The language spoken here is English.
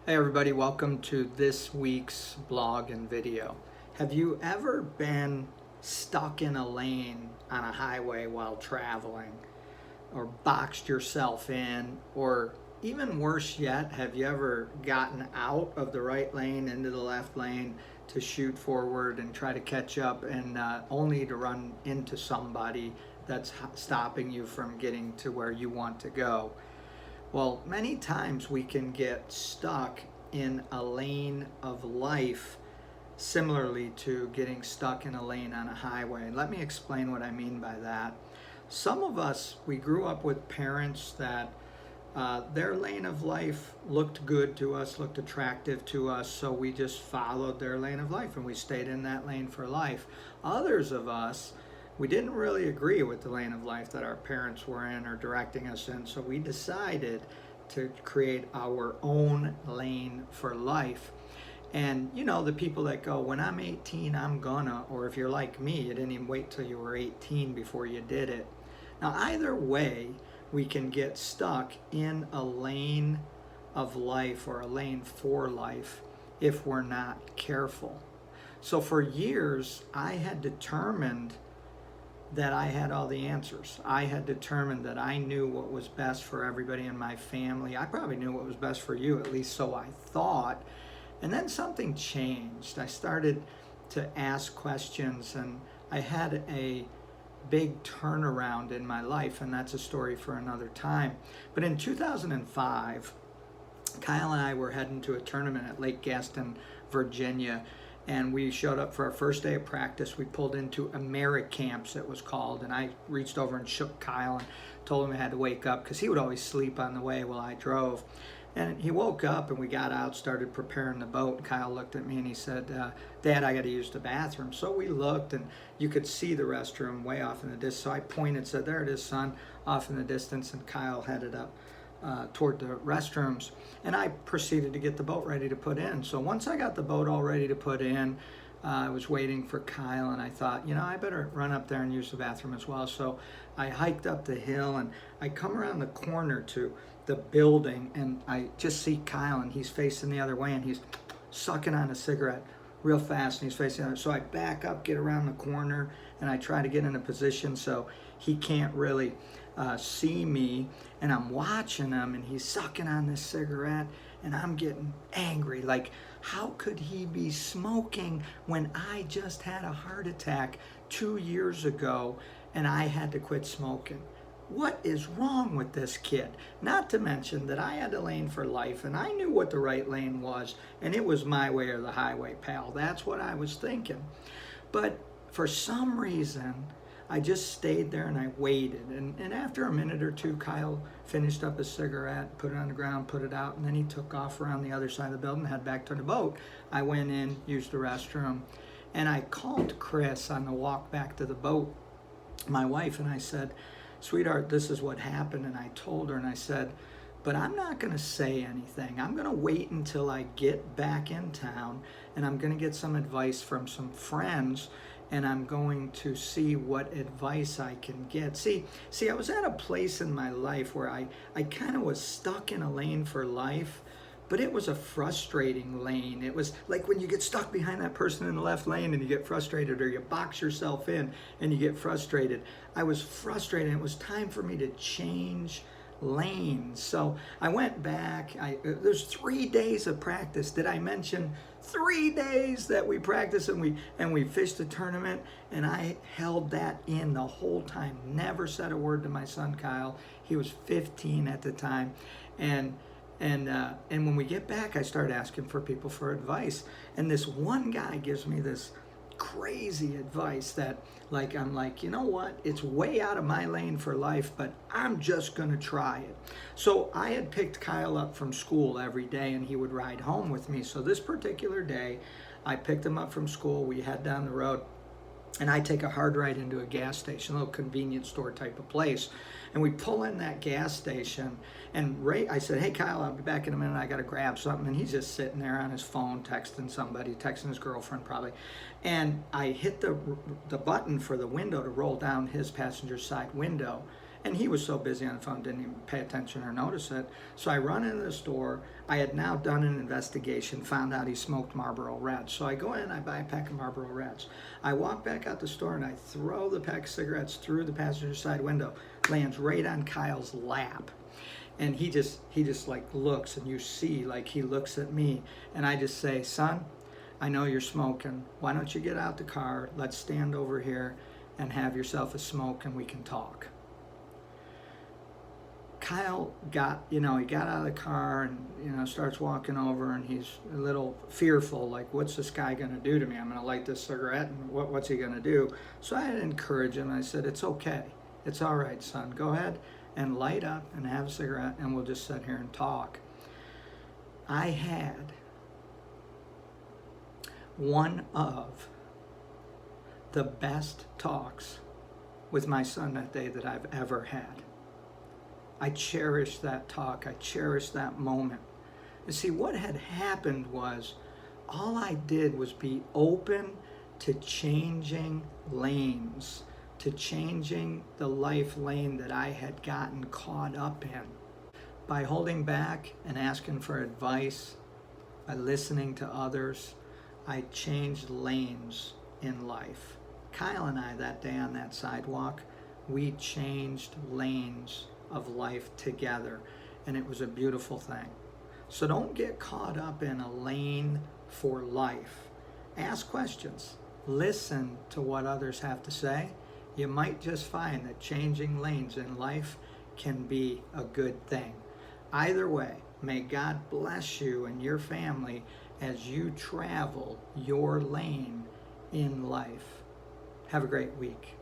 Hey everybody, welcome to this week's blog and video. Have you ever been stuck in a lane on a highway while traveling, or boxed yourself in, or even worse yet, have you ever gotten out of the right lane into the left lane to shoot forward and try to catch up and only to run into somebody that's stopping you from getting to where you want to go? Well, many times we can get stuck in a lane of life similarly to getting stuck in a lane on a highway. And let me explain what I mean by that. Some of us, we grew up with parents that their lane of life looked good to us, looked attractive to us, so we just followed their lane of life and we stayed in that lane for life. Others of us, we didn't really agree with the lane of life that our parents were in or directing us in, so we decided to create our own lane for life. And you know, the people that go, when I'm 18, I'm gonna, or if you're like me, you didn't even wait till you were 18 before you did it. Now, either way, we can get stuck in a lane of life or a lane for life if we're not careful. So for years, I had determined that I had all the answers. I had determined that I knew what was best for everybody in my family. I probably knew what was best for you, at least so I thought. And then something changed. I started to ask questions, and I had a big turnaround in my life, and that's a story for another time. But in 2005, Kyle and I were heading to a tournament at Lake Gaston, Virginia, and we showed up for our first day of practice. We pulled into AmeriCamps, it was called, and I reached over and shook Kyle and told him I had to wake up because he would always sleep on the way while I drove. And he woke up and we got out, started preparing the boat. Kyle looked at me and he said, Dad, I got to use the bathroom. So we looked and you could see the restroom way off in the distance. So I pointed, said, there it is, son, off in the distance. And Kyle headed up toward the restrooms. And I proceeded to get the boat ready to put in. So once I got the boat all ready to put in, I was waiting for Kyle and I thought, you know, I better run up there and use the bathroom as well. So I hiked up the hill and I come around the corner to the building and I just see Kyle and he's facing the other way and he's sucking on a cigarette real fast and he's facing the other. So I back up, get around the corner, and I try to get in a position so he can't really see me, and I'm watching him and he's sucking on this cigarette and I'm getting angry. Like, how could he be smoking when I just had a heart attack 2 years ago and I had to quit smoking? What is wrong with this kid? Not to mention that I had a lane for life and I knew what the right lane was, and it was my way or the highway, pal. That's what I was thinking. But for some reason, I just stayed there and I waited. And after a minute or two, Kyle finished up his cigarette, put it on the ground, put it out, and then he took off around the other side of the building, head back to the boat. I went in, used the restroom, and I called Chris on the walk back to the boat, my wife, and I said, sweetheart, this is what happened. And I told her, and I said, but I'm not going to say anything. I'm going to wait until I get back in town, and I'm going to get some advice from some friends, and I'm going to see what advice I can get. See, I was at a place in my life where I kind of was stuck in a lane for life, but it was a frustrating lane. It was like when you get stuck behind that person in the left lane and you get frustrated, or you box yourself in and you get frustrated. I was frustrated. It was time for me to change lanes. So I went back. There's 3 days of practice. Did I mention 3 days that we practiced and we fished the tournament? And I held that in the whole time. Never said a word to my son Kyle. He was 15 at the time, and when we get back, I start asking for people for advice. And this one guy gives me this crazy advice that, like, I'm like, you know what? It's way out of my lane for life, but I'm just going to try it. So I had picked Kyle up from school every day, and he would ride home with me. So this particular day, I picked him up from school. We head down the road, and I take a hard right into a gas station, a little convenience store type of place. And we pull in that gas station, and I said, hey, Kyle, I'll be back in a minute. I got to grab something. And he's just sitting there on his phone, texting somebody, texting his girlfriend probably. And I hit the button for the window to roll down his passenger side window. And he was so busy on the phone, didn't even pay attention or notice it. So I run into the store. I had now done an investigation, found out he smoked Marlboro Reds. So I go in, I buy a pack of Marlboro Reds. I walk back out the store and I throw the pack of cigarettes through the passenger side window, lands right on Kyle's lap. And he just like looks, and you see like he looks at me, and I just say, son, I know you're smoking. Why don't you get out the car? Let's stand over here and have yourself a smoke and we can talk. Kyle got out of the car and, starts walking over, and he's a little fearful, like, what's this guy going to do to me? I'm going to light this cigarette, and what's he going to do? So I had to encourage him. I said, it's okay. It's all right, son. Go ahead and light up and have a cigarette, and we'll just sit here and talk. I had one of the best talks with my son that day that I've ever had. I cherish that talk. I cherish that moment. You see, what had happened was all I did was be open to changing lanes, to changing the life lane that I had gotten caught up in. By holding back and asking for advice, by listening to others, I changed lanes in life. Kyle and I, that day on that sidewalk, we changed lanes of life together, and it was a beautiful thing. So don't get caught up in a lane for life. Ask questions. Listen to what others have to say. You might just find that changing lanes in life can be a good thing. Either way, may God bless you and your family as you travel your lane in life. Have a great week.